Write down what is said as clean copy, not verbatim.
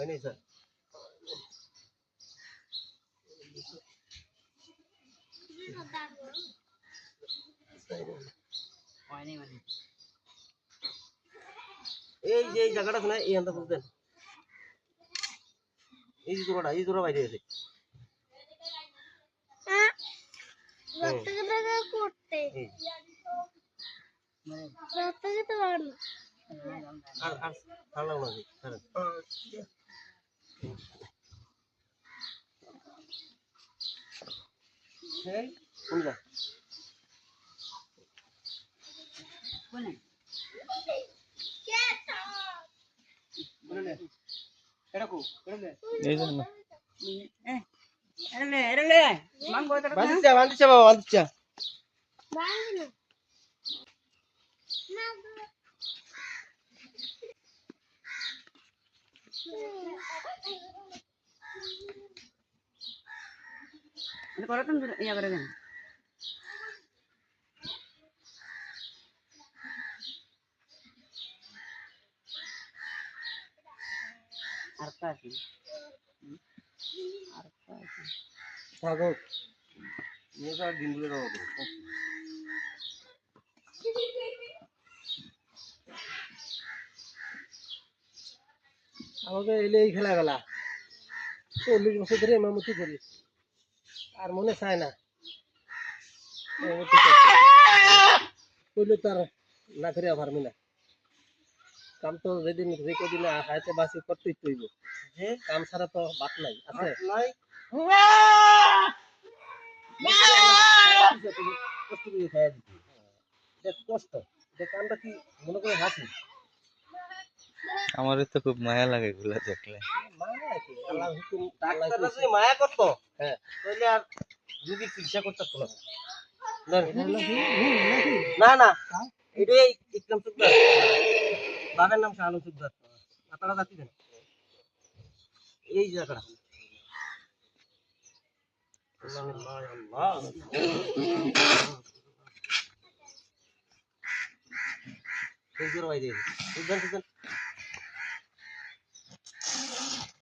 नहीं सर এই জায়গাটা শোনা এই আন্দা বুঝতেন এই জোড়া বাইরে আছে করতে আর আর ঠান্ডা না এই কোন যা কোনে এরকম করে এই জন্য এরলে মাংগো এটা বাঁধিছে বাবা বাঁধিছে Bangla ini kalau kan iya keren kan arka sih থাকো এটা দিনগুলো দাও আমাকে এলে এই খেলা গেলা 40 বছর ধরে মামুতি করি আর মনে চায় না কইলে তার না করে পারবি না কাম তো যেদিন যে কদিন হাইতে বাসি করতেই তৈব যে কাম ছাড়া তো বাত নাই আছে কষ্ট করে খাইয়া দিতে কষ্ট কামটা কি মনে করে হাসি আমার তো খুব মায়া লাগে এগুলো দেখলে মায়া কি আল্লাহ হুকুম ডাক্তার যদি মায়া করতো হ্যাঁ তাহলে আর রোগী চিকিৎসা করতে হতো না না এটাই ইকরাম সুদ্দার বাবার নাম শাহানু সুদ্দার আপনারা জাতি দেন এই জায়গাটা আল্লাহ আল্লাহ এই জোর বাইরে